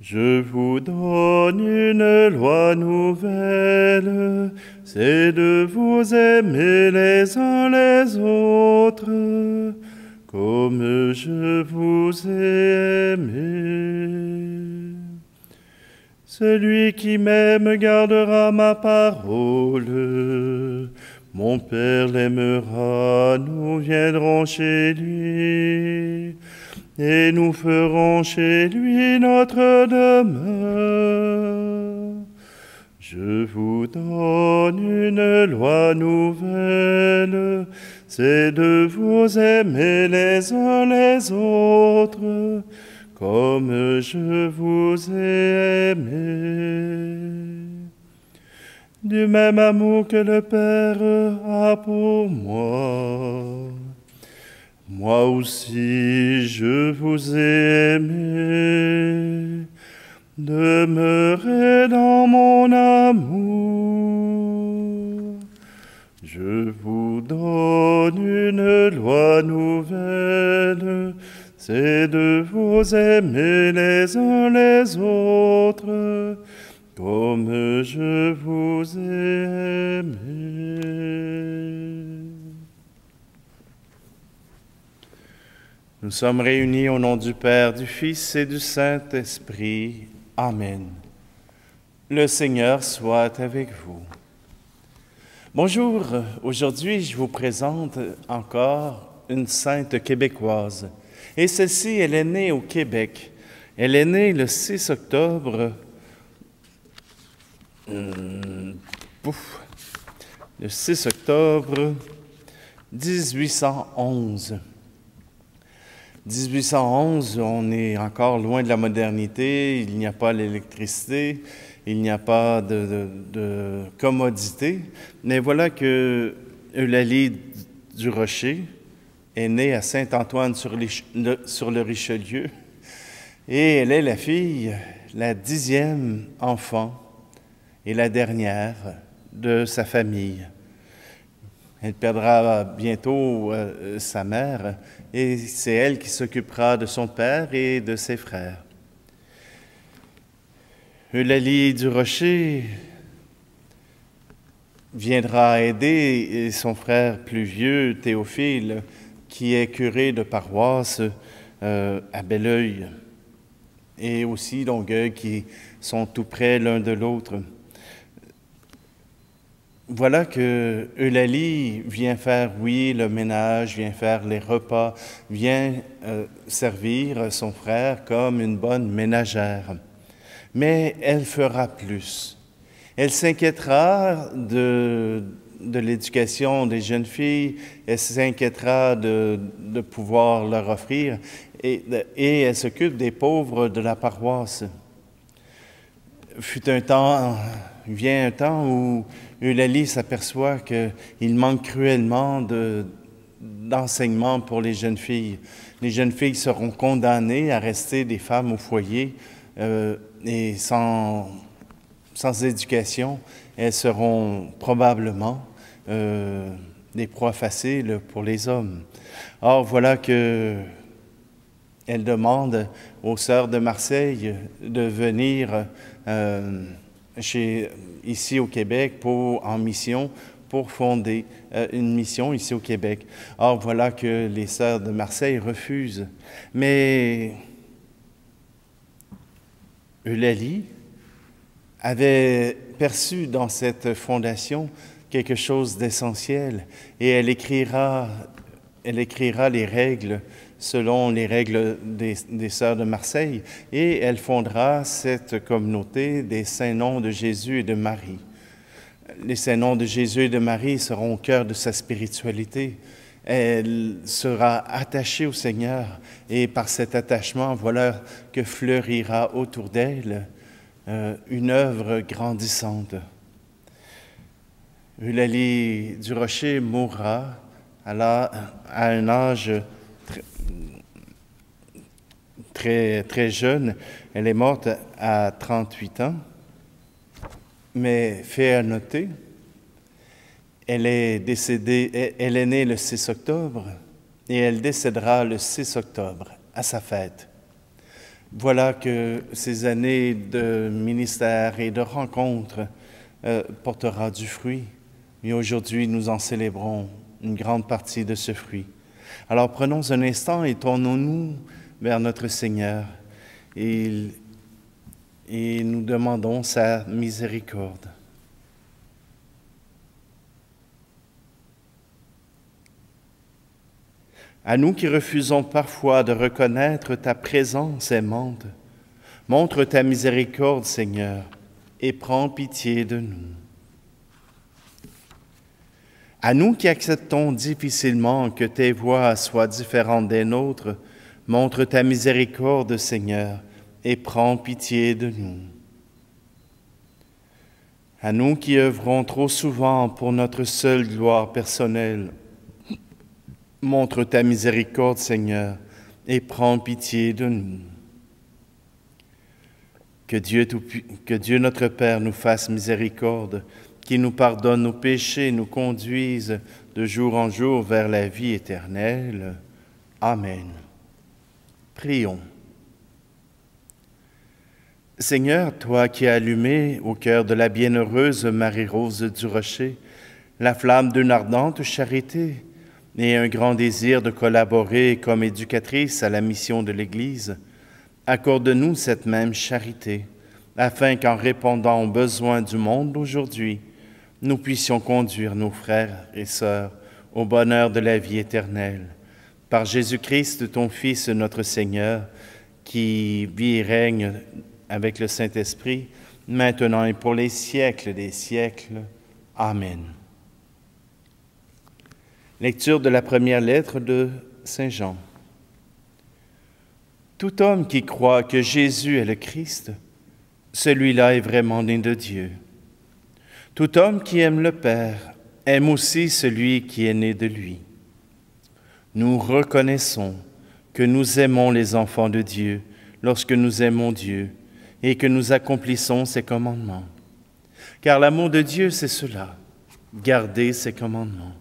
Je vous donne une loi nouvelle, c'est de vous aimer les uns les autres, comme je vous ai aimé. Celui qui m'aime gardera ma parole. Mon Père l'aimera, nous viendrons chez lui, et nous ferons chez lui notre demeure. Je vous donne une loi nouvelle, c'est de vous aimer les uns les autres, comme je vous ai aimé. Du même amour que le Père a pour moi, moi aussi je vous ai aimé. Demeurez dans mon amour. Je vous donne une loi nouvelle, c'est de vous aimer les uns les autres, comme je vous ai aimé. Nous sommes réunis au nom du Père, du Fils et du Saint-Esprit. Amen. Le Seigneur soit avec vous. Bonjour, aujourd'hui je vous présente encore une sainte québécoise. Et celle-ci, elle est née au Québec. Elle est née le 6 octobre le 6 octobre 1811. 1811, on est encore loin de la modernité, il n'y a pas l'électricité, il n'y a pas de commodité. Mais voilà que Eulalie du Rocher est née à Saint-Antoine sur le Richelieu et elle est la fille, la 10e enfant et la dernière de sa famille. Elle perdra bientôt sa mère et c'est elle qui s'occupera de son père et de ses frères. Eulalie du Rocher viendra aider son frère plus vieux, Théophile, qui est curé de paroisse à Belleuil, et aussi Longueuil, qui sont tout près l'un de l'autre. Voilà que Eulalie vient faire, oui, le ménage, vient faire les repas, vient servir son frère comme une bonne ménagère. Mais elle fera plus. Elle s'inquiétera de l'éducation des jeunes filles, elle s'inquiétera de pouvoir leur offrir, et elle s'occupe des pauvres de la paroisse. Vient un temps où Eulalie s'aperçoit qu'il manque cruellement d'enseignement pour les jeunes filles. Les jeunes filles seront condamnées à rester des femmes au foyer et sans éducation, elles seront probablement des proies faciles pour les hommes. Or, voilà que elle demande aux sœurs de Marseille de venir ici au Québec en mission pour fonder une mission ici au Québec. Or, voilà que les sœurs de Marseille refusent. Mais Eulalie avait perçu dans cette fondation quelque chose d'essentiel et elle écrira les règles selon les règles des Sœurs de Marseille, et elle fondera cette communauté des Saints Noms de Jésus et de Marie. Les Saints Noms de Jésus et de Marie seront au cœur de sa spiritualité. Elle sera attachée au Seigneur, et par cet attachement, voilà que fleurira autour d'elle une œuvre grandissante. Eulalie du Rocher mourra à un âge très jeune. Elle est morte à 38 ans. Mais fait à noter, elle est née le 6 octobre et elle décédera le 6 octobre à sa fête. Voilà que ces années de ministère et de rencontres portera du fruit. Et aujourd'hui, nous en célébrons une grande partie de ce fruit. Alors prenons un instant et tournons-nous vers notre Seigneur et nous demandons sa miséricorde. À nous qui refusons parfois de reconnaître ta présence aimante, montre ta miséricorde, Seigneur, et prends pitié de nous. À nous qui acceptons difficilement que tes voies soient différentes des nôtres, montre ta miséricorde, Seigneur, et prends pitié de nous. À nous qui œuvrons trop souvent pour notre seule gloire personnelle, montre ta miséricorde, Seigneur, et prends pitié de nous. Que Dieu notre Père nous fasse miséricorde, qu'il nous pardonne nos péchés, nous conduise de jour en jour vers la vie éternelle. Amen. Prions. Seigneur, toi qui as allumé au cœur de la bienheureuse Marie-Rose du Rocher la flamme d'une ardente charité et un grand désir de collaborer comme éducatrice à la mission de l'Église, accorde-nous cette même charité, afin qu'en répondant aux besoins du monde d'aujourd'hui, nous puissions conduire nos frères et sœurs au bonheur de la vie éternelle. Par Jésus-Christ, ton Fils, notre Seigneur, qui vit et règne avec le Saint-Esprit, maintenant et pour les siècles des siècles. Amen. Lecture de la première lettre de Saint Jean. Tout homme qui croit que Jésus est le Christ, celui-là est vraiment né de Dieu. Tout homme qui aime le Père aime aussi celui qui est né de lui. Nous reconnaissons que nous aimons les enfants de Dieu lorsque nous aimons Dieu et que nous accomplissons ses commandements. Car l'amour de Dieu, c'est cela, garder ses commandements.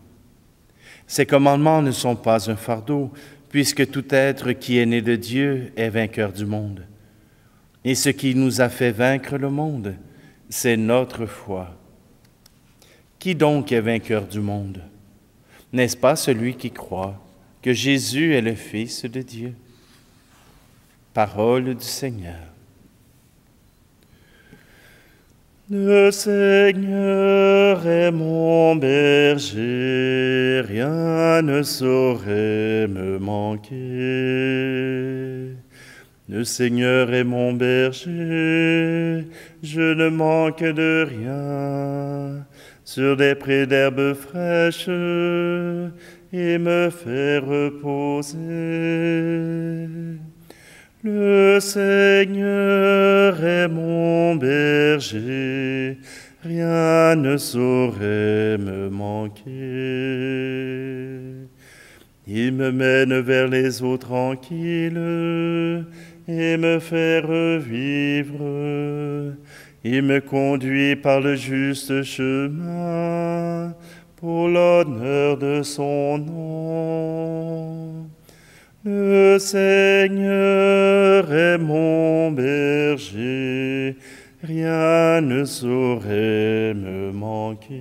Ces commandements ne sont pas un fardeau, puisque tout être qui est né de Dieu est vainqueur du monde. Et ce qui nous a fait vaincre le monde, c'est notre foi. Qui donc est vainqueur du monde? N'est-ce pas celui qui croit que Jésus est le Fils de Dieu? Parole du Seigneur. Le Seigneur est mon berger, rien ne saurait me manquer. Le Seigneur est mon berger, je ne manque de rien. Sur des prés d'herbes fraîches, il me fait reposer. Le Seigneur est mon berger, rien ne saurait me manquer. Il me mène vers les eaux tranquilles et me fait revivre. Il me conduit par le juste chemin pour l'honneur de son nom. Le Seigneur est mon berger, rien ne saurait me manquer.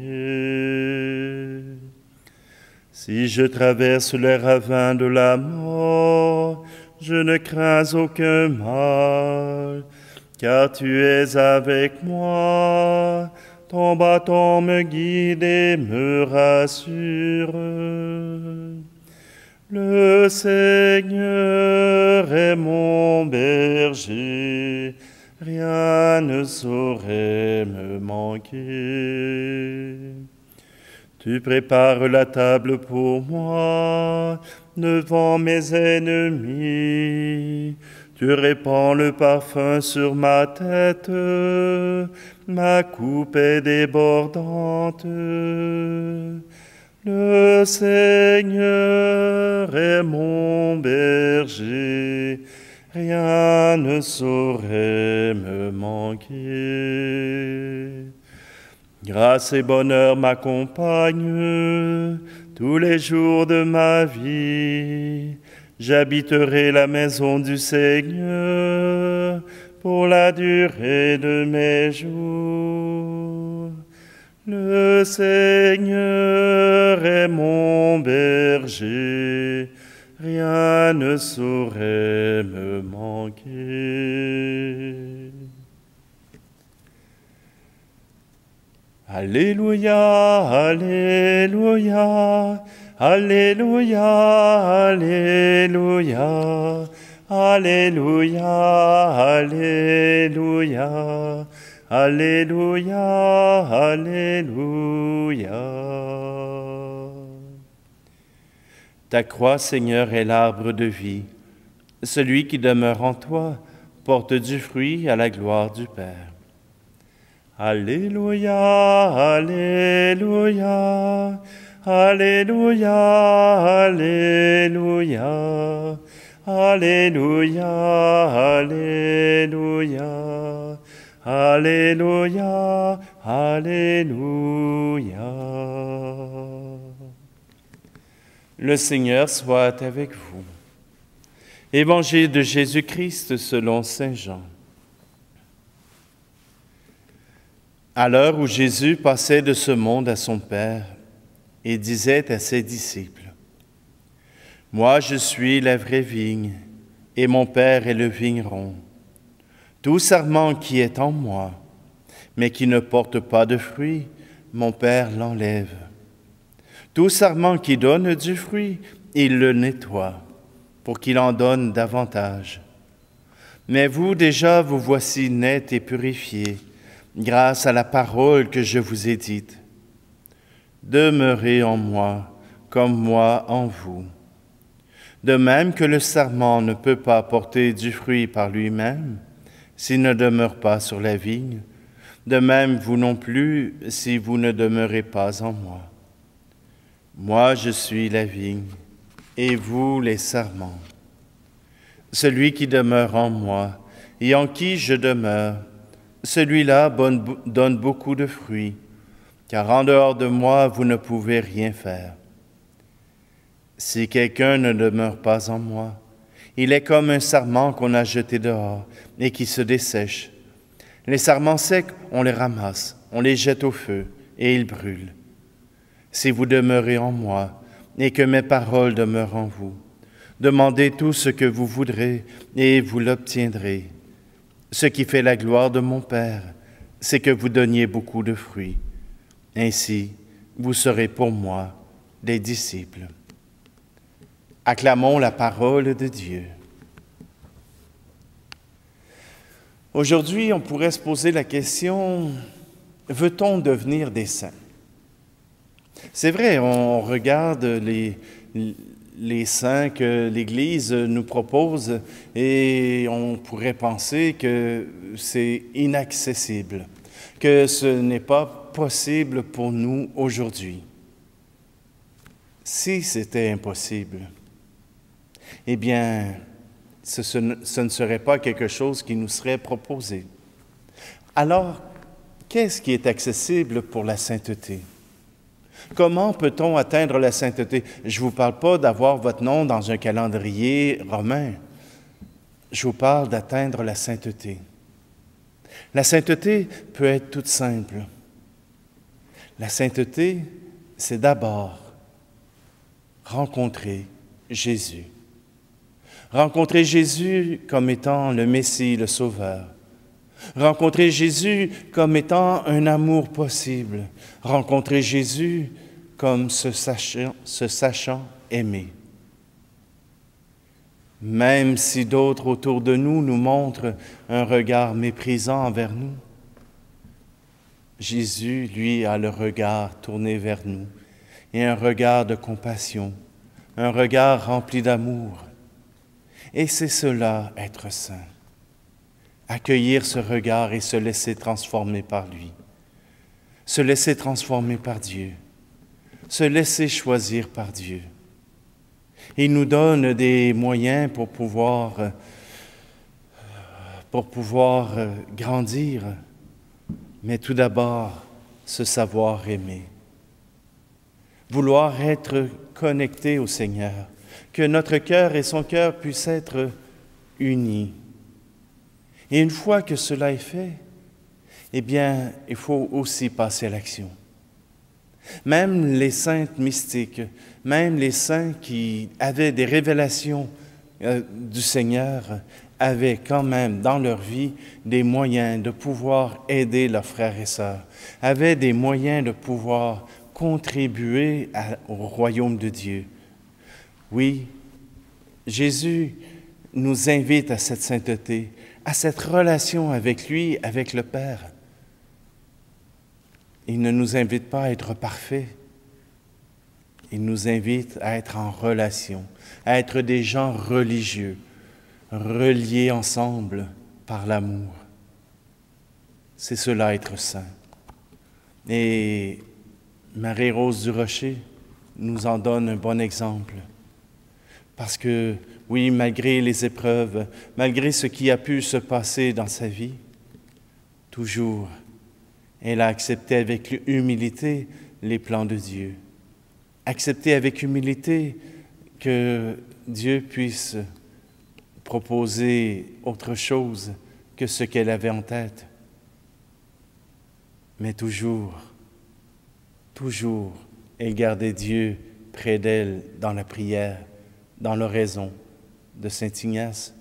Si je traverse les ravins de la mort, je ne crains aucun mal, car tu es avec moi, ton bâton me guide et me rassure. Le Seigneur est mon berger, rien ne saurait me manquer. Tu prépares la table pour moi, devant mes ennemis. Tu répands le parfum sur ma tête, ma coupe est débordante. Le Seigneur est mon berger, rien ne saurait me manquer. Grâce et bonheur m'accompagnent tous les jours de ma vie. J'habiterai la maison du Seigneur pour la durée de mes jours. Le Seigneur est mon berger, rien ne saurait me manquer. Alléluia, Alléluia, Alléluia, Alléluia, Alléluia, Alléluia, Alléluia, Alléluia. Ta croix, Seigneur, est l'arbre de vie. Celui qui demeure en toi porte du fruit à la gloire du Père. Alléluia, Alléluia, Alléluia, Alléluia, Alléluia, Alléluia, Alléluia, Alléluia. Le Seigneur soit avec vous. Évangile de Jésus-Christ selon saint Jean. À l'heure où Jésus passait de ce monde à son Père, il disait à ses disciples, « Moi, je suis la vraie vigne, et mon Père est le vigneron. Tout sarment qui est en moi, mais qui ne porte pas de fruit, mon Père l'enlève. Tout sarment qui donne du fruit, il le nettoie, pour qu'il en donne davantage. Mais vous, déjà, vous voici nets et purifiés, grâce à la parole que je vous ai dite. Demeurez en moi, comme moi en vous. De même que le sarment ne peut pas porter du fruit par lui-même, s'il ne demeure pas sur la vigne, de même vous non plus, si vous ne demeurez pas en moi. Moi, je suis la vigne, et vous les sarments. Celui qui demeure en moi, et en qui je demeure, celui-là donne beaucoup de fruits, car en dehors de moi, vous ne pouvez rien faire. Si quelqu'un ne demeure pas en moi, il est comme un sarment qu'on a jeté dehors et qui se dessèche. Les sarments secs, on les ramasse, on les jette au feu et ils brûlent. Si vous demeurez en moi et que mes paroles demeurent en vous, demandez tout ce que vous voudrez et vous l'obtiendrez. Ce qui fait la gloire de mon Père, c'est que vous donniez beaucoup de fruits. Ainsi, vous serez pour moi des disciples. Acclamons la parole de Dieu. Aujourd'hui, on pourrait se poser la question, veut-on devenir des saints? C'est vrai, on regarde les saints que l'Église nous propose et on pourrait penser que c'est inaccessible, que ce n'est pas possible pour nous aujourd'hui. Si c'était impossible, eh bien, ce ne serait pas quelque chose qui nous serait proposé. Alors, qu'est-ce qui est accessible pour la sainteté? Comment peut-on atteindre la sainteté? Je ne vous parle pas d'avoir votre nom dans un calendrier romain. Je vous parle d'atteindre la sainteté. La sainteté peut être toute simple. La sainteté, c'est d'abord rencontrer Jésus. Rencontrer Jésus comme étant le Messie, le Sauveur. Rencontrer Jésus comme étant un amour possible. Rencontrer Jésus comme se sachant aimer. Même si d'autres autour de nous nous montrent un regard méprisant envers nous, Jésus, lui, a le regard tourné vers nous et un regard de compassion, un regard rempli d'amour. Et c'est cela, être saint. Accueillir ce regard et se laisser transformer par lui. Se laisser transformer par Dieu. Se laisser choisir par Dieu. Il nous donne des moyens pour pouvoir grandir, mais tout d'abord, se savoir aimer. Vouloir être connecté au Seigneur, que notre cœur et son cœur puissent être unis. Et une fois que cela est fait, eh bien, il faut aussi passer à l'action. Même les saintes mystiques, même les saints qui avaient des révélations du Seigneur, avaient quand même dans leur vie des moyens de pouvoir aider leurs frères et sœurs, avaient des moyens de pouvoir contribuer au royaume de Dieu. Oui, Jésus nous invite à cette sainteté, à cette relation avec lui, avec le Père. Il ne nous invite pas à être parfaits. Il nous invite à être en relation, à être des gens religieux, reliés ensemble par l'amour. C'est cela, être saint. Et Marie-Rose du Rocher nous en donne un bon exemple. Parce que, oui, malgré les épreuves, malgré ce qui a pu se passer dans sa vie, toujours, elle a accepté avec humilité les plans de Dieu. Accepté avec humilité que Dieu puisse proposer autre chose que ce qu'elle avait en tête. Mais toujours, elle gardait Dieu près d'elle dans la prière, dans l'oraison de Saint Ignace.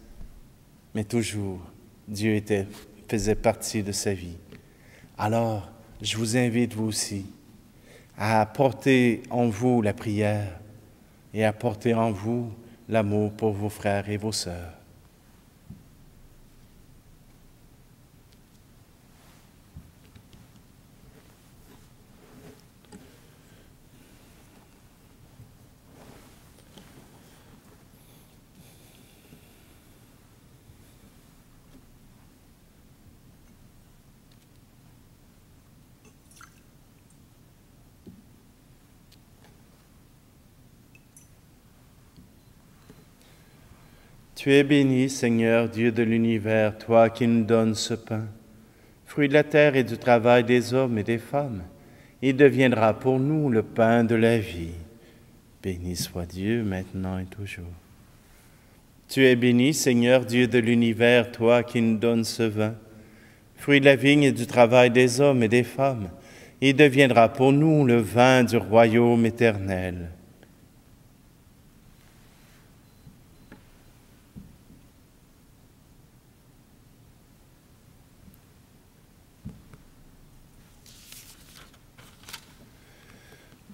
Mais toujours, Dieu faisait partie de sa vie. Alors, je vous invite, vous aussi, à porter en vous la prière et à porter en vous l'amour pour vos frères et vos sœurs. Tu es béni, Seigneur, Dieu de l'univers, toi qui nous donnes ce pain, fruit de la terre et du travail des hommes et des femmes. Il deviendra pour nous le pain de la vie. Béni soit Dieu, maintenant et toujours. Tu es béni, Seigneur, Dieu de l'univers, toi qui nous donnes ce vin, fruit de la vigne et du travail des hommes et des femmes. Il deviendra pour nous le vin du royaume éternel.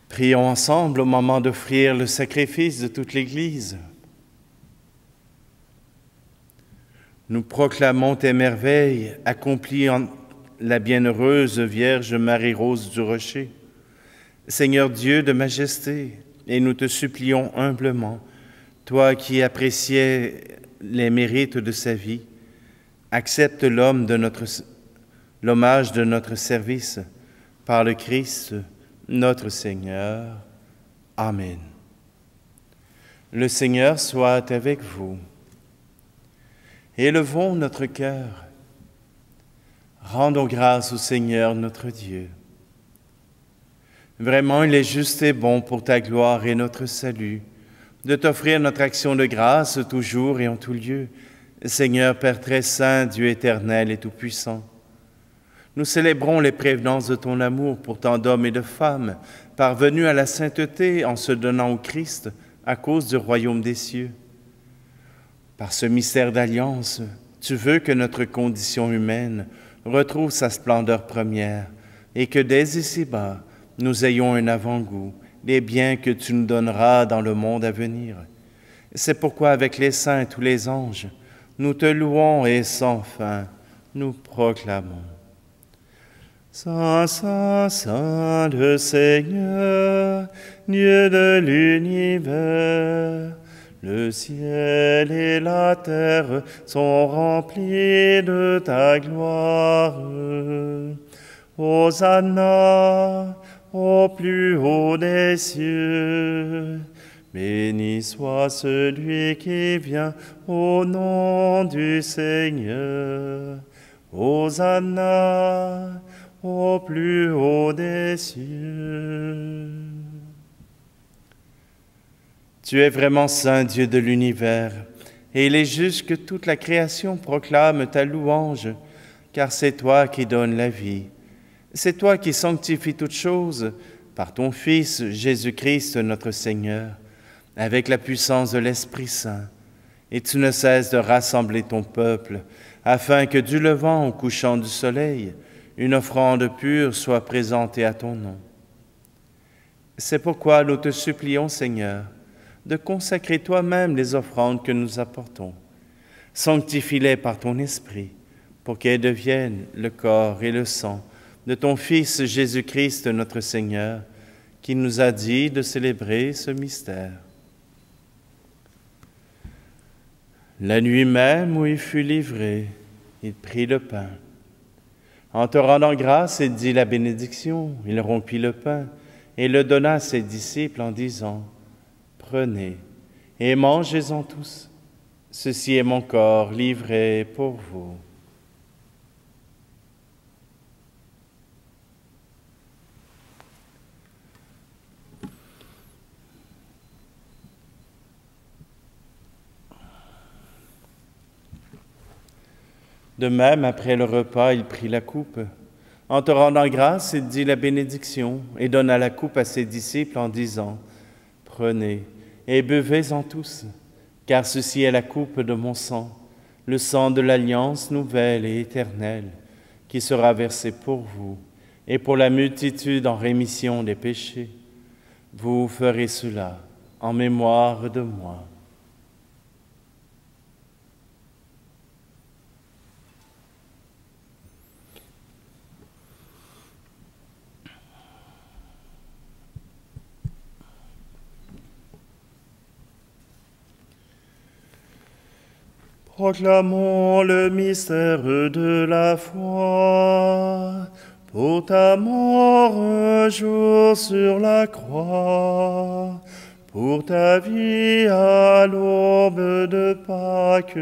Prions ensemble au moment d'offrir le sacrifice de toute l'Église. Nous proclamons tes merveilles accomplies en la bienheureuse Vierge Marie-Rose du Rocher. Seigneur Dieu de majesté, et nous te supplions humblement, toi qui appréciais les mérites de sa vie, accepte l'hommage de notre service par le Christ, notre Seigneur. Amen. Le Seigneur soit avec vous. Élevons notre cœur. Rendons grâce au Seigneur notre Dieu. Vraiment, il est juste et bon pour ta gloire et notre salut de t'offrir notre action de grâce toujours et en tout lieu. Seigneur Père très saint, Dieu éternel et tout-puissant, nous célébrons les prévenances de ton amour pour tant d'hommes et de femmes, parvenus à la sainteté en se donnant au Christ à cause du royaume des cieux. Par ce mystère d'alliance, tu veux que notre condition humaine retrouve sa splendeur première et que dès ici-bas, nous ayons un avant-goût des biens que tu nous donneras dans le monde à venir. C'est pourquoi avec les saints et tous les anges, nous te louons et sans fin, nous proclamons. Saint, Saint, Saint le Seigneur, Dieu de l'univers, le ciel et la terre sont remplis de ta gloire. Hosanna au plus haut des cieux. Béni soit celui qui vient au nom du Seigneur. Hosanna au plus haut des cieux. Tu es vraiment saint Dieu de l'univers, et il est juste que toute la création proclame ta louange, car c'est toi qui donnes la vie. C'est toi qui sanctifies toutes choses par ton Fils Jésus-Christ notre Seigneur, avec la puissance de l'Esprit Saint. Et tu ne cesses de rassembler ton peuple, afin que du levant au couchant du soleil, une offrande pure soit présentée à ton nom. C'est pourquoi nous te supplions, Seigneur, de consacrer toi-même les offrandes que nous apportons. Sanctifie-les par ton Esprit, pour qu'elles deviennent le corps et le sang de ton Fils Jésus-Christ notre Seigneur, qui nous a dit de célébrer ce mystère. La nuit même où il fut livré, il prit le pain. En te rendant grâce, il dit la bénédiction. Il rompit le pain et le donna à ses disciples en disant, « Prenez et mangez-en tous. Ceci est mon corps livré pour vous. » De même, après le repas, il prit la coupe. En te rendant grâce, il dit la bénédiction et donna la coupe à ses disciples en disant, « Prenez et buvez-en tous, car ceci est la coupe de mon sang, le sang de l'alliance nouvelle et éternelle, qui sera versé pour vous et pour la multitude en rémission des péchés. Vous ferez cela en mémoire de moi. » Proclamons le mystère de la foi. Pour ta mort un jour sur la croix, pour ta vie à l'aube de Pâques,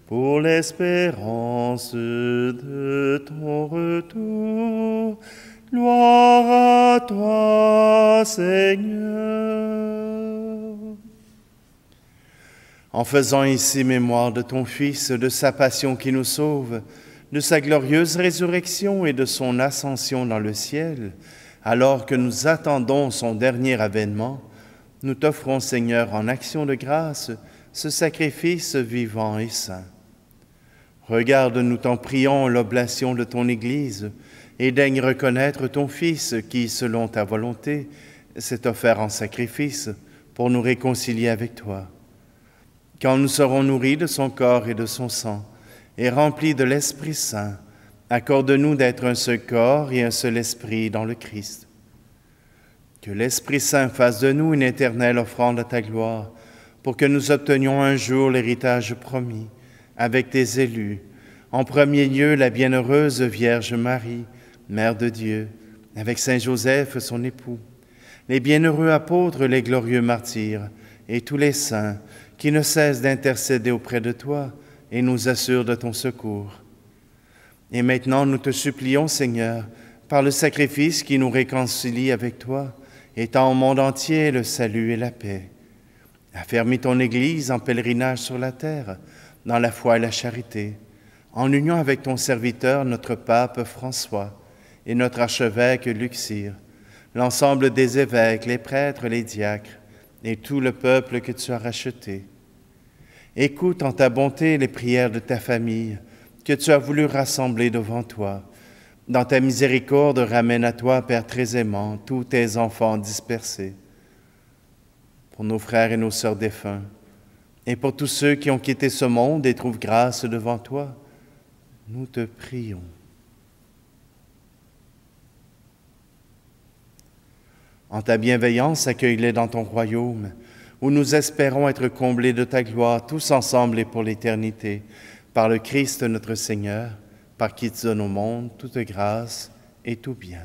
pour l'espérance de ton retour. Gloire à toi, Seigneur. En faisant ici mémoire de ton Fils, de sa passion qui nous sauve, de sa glorieuse résurrection et de son ascension dans le ciel, alors que nous attendons son dernier avènement, nous t'offrons, Seigneur, en action de grâce, ce sacrifice vivant et saint. Regarde, nous t'en prions, l'oblation de ton Église, et daigne reconnaître ton Fils qui, selon ta volonté, s'est offert en sacrifice pour nous réconcilier avec toi. Quand nous serons nourris de son corps et de son sang, et remplis de l'Esprit Saint, accorde-nous d'être un seul corps et un seul esprit dans le Christ. Que l'Esprit Saint fasse de nous une éternelle offrande à ta gloire, pour que nous obtenions un jour l'héritage promis, avec tes élus, en premier lieu la bienheureuse Vierge Marie, Mère de Dieu, avec Saint Joseph, son époux, les bienheureux apôtres, les glorieux martyrs, et tous les saints qui ne cessent d'intercéder auprès de toi et nous assurent de ton secours. Et maintenant, nous te supplions, Seigneur, par le sacrifice qui nous réconcilie avec toi, étends au monde entier le salut et la paix. Affermis ton Église en pèlerinage sur la terre, dans la foi et la charité, en union avec ton serviteur, notre pape François, et notre archevêque Luxire, l'ensemble des évêques, les prêtres, les diacres, et tout le peuple que tu as racheté. Écoute en ta bonté les prières de ta famille, que tu as voulu rassembler devant toi. Dans ta miséricorde, ramène à toi, Père très aimant, tous tes enfants dispersés. Pour nos frères et nos sœurs défunts, et pour tous ceux qui ont quitté ce monde et trouvent grâce devant toi, nous te prions. En ta bienveillance, accueille-les dans ton royaume, où nous espérons être comblés de ta gloire, tous ensemble et pour l'éternité, par le Christ notre Seigneur, par qui tu donnes au monde toute grâce et tout bien.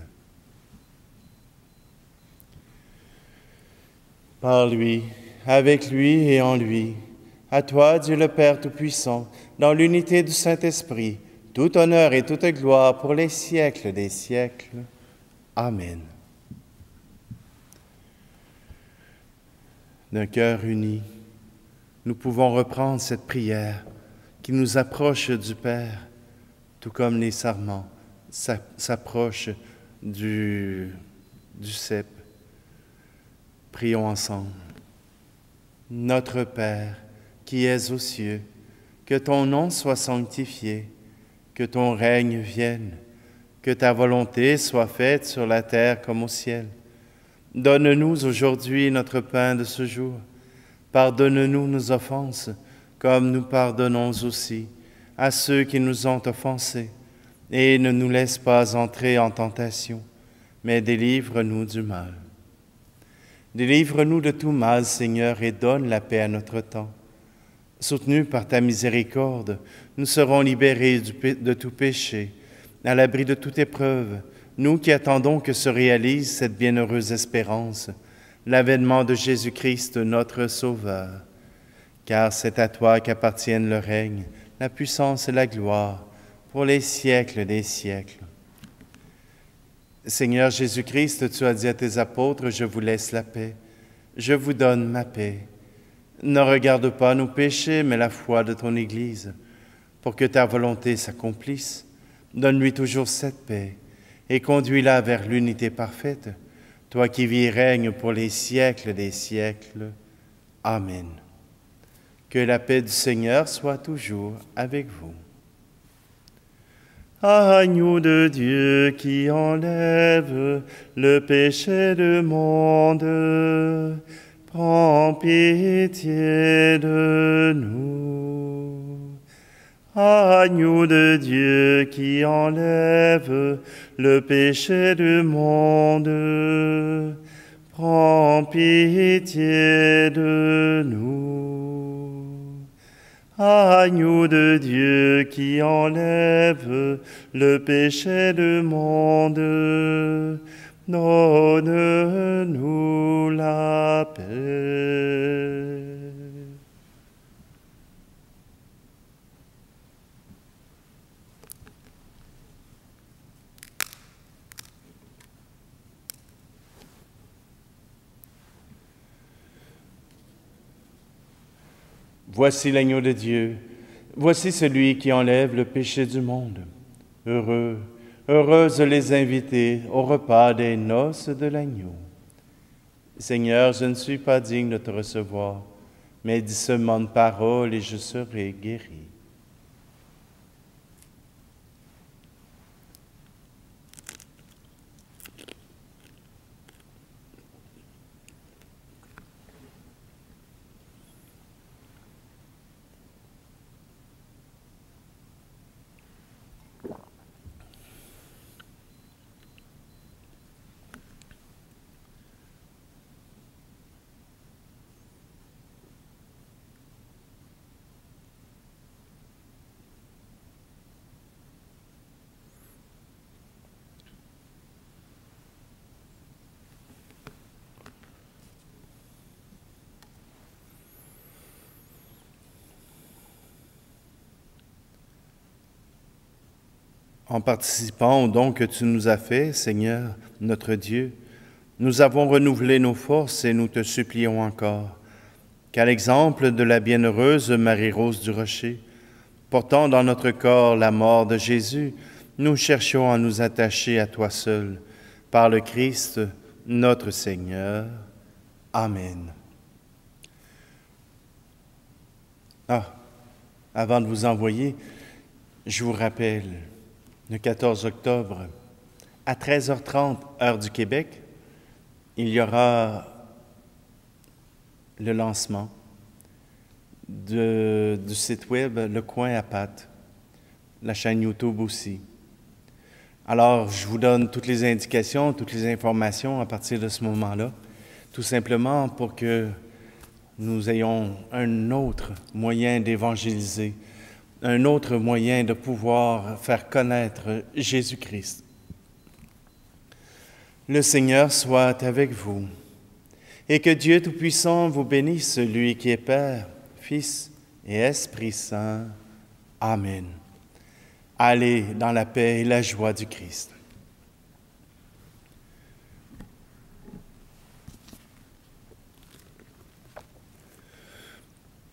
Par lui, avec lui et en lui, à toi, Dieu le Père Tout-Puissant, dans l'unité du Saint-Esprit, tout honneur et toute gloire pour les siècles des siècles. Amen. d'un cœur uni, nous pouvons reprendre cette prière qui nous approche du Père, tout comme les sarments s'approchent du cep. Prions ensemble. Notre Père, qui es aux cieux, que ton nom soit sanctifié, que ton règne vienne, que ta volonté soit faite sur la terre comme au ciel. Donne-nous aujourd'hui notre pain de ce jour. Pardonne-nous nos offenses, comme nous pardonnons aussi à ceux qui nous ont offensés. Et ne nous laisse pas entrer en tentation, mais délivre-nous du mal. Délivre-nous de tout mal, Seigneur, et donne la paix à notre temps. Soutenus par ta miséricorde, nous serons libérés de tout péché, à l'abri de toute épreuve, nous qui attendons que se réalise cette bienheureuse espérance, l'avènement de Jésus-Christ, notre Sauveur. Car c'est à toi qu'appartiennent le règne, la puissance et la gloire, pour les siècles des siècles. Seigneur Jésus-Christ, tu as dit à tes apôtres, « Je vous laisse la paix, je vous donne ma paix. » Ne regarde pas nos péchés, mais la foi de ton Église, pour que ta volonté s'accomplisse. Donne-lui toujours cette paix et conduis-la vers l'unité parfaite, toi qui vis et règnes pour les siècles des siècles. Amen. Que la paix du Seigneur soit toujours avec vous. Agneau de Dieu qui enlève le péché du monde, prends pitié de nous. Agneau de Dieu qui enlève le péché du monde, prends pitié de nous. Agneau de Dieu qui enlève le péché du monde, donne-nous la paix. Voici l'agneau de Dieu, voici celui qui enlève le péché du monde. Heureux, heureuses les invités au repas des noces de l'agneau. Seigneur, je ne suis pas digne de te recevoir, mais dis seulement une parole et je serai guéri. En participant au don que tu nous as fait, Seigneur, notre Dieu, nous avons renouvelé nos forces et nous te supplions encore qu'à l'exemple de la bienheureuse Marie-Rose du Rocher, portant dans notre corps la mort de Jésus, nous cherchions à nous attacher à toi seul, par le Christ, notre Seigneur. Amen. Avant de vous envoyer, je vous rappelle, le 14 octobre, à 13h30, heure du Québec, il y aura le lancement du site web Le Coin à Pâtes, la chaîne YouTube aussi. Alors, je vous donne toutes les indications, toutes les informations à partir de ce moment-là, tout simplement pour que nous ayons un autre moyen d'évangéliser, un autre moyen de pouvoir faire connaître Jésus-Christ. Le Seigneur soit avec vous, et que Dieu Tout-Puissant vous bénisse, lui qui est Père, Fils et Esprit Saint. Amen. Allez dans la paix et la joie du Christ.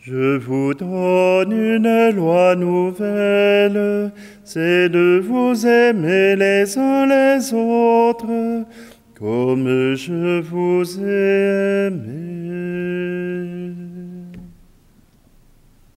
Je vous donne une loi nouvelle, c'est de vous aimer les uns les autres, comme je vous ai aimé.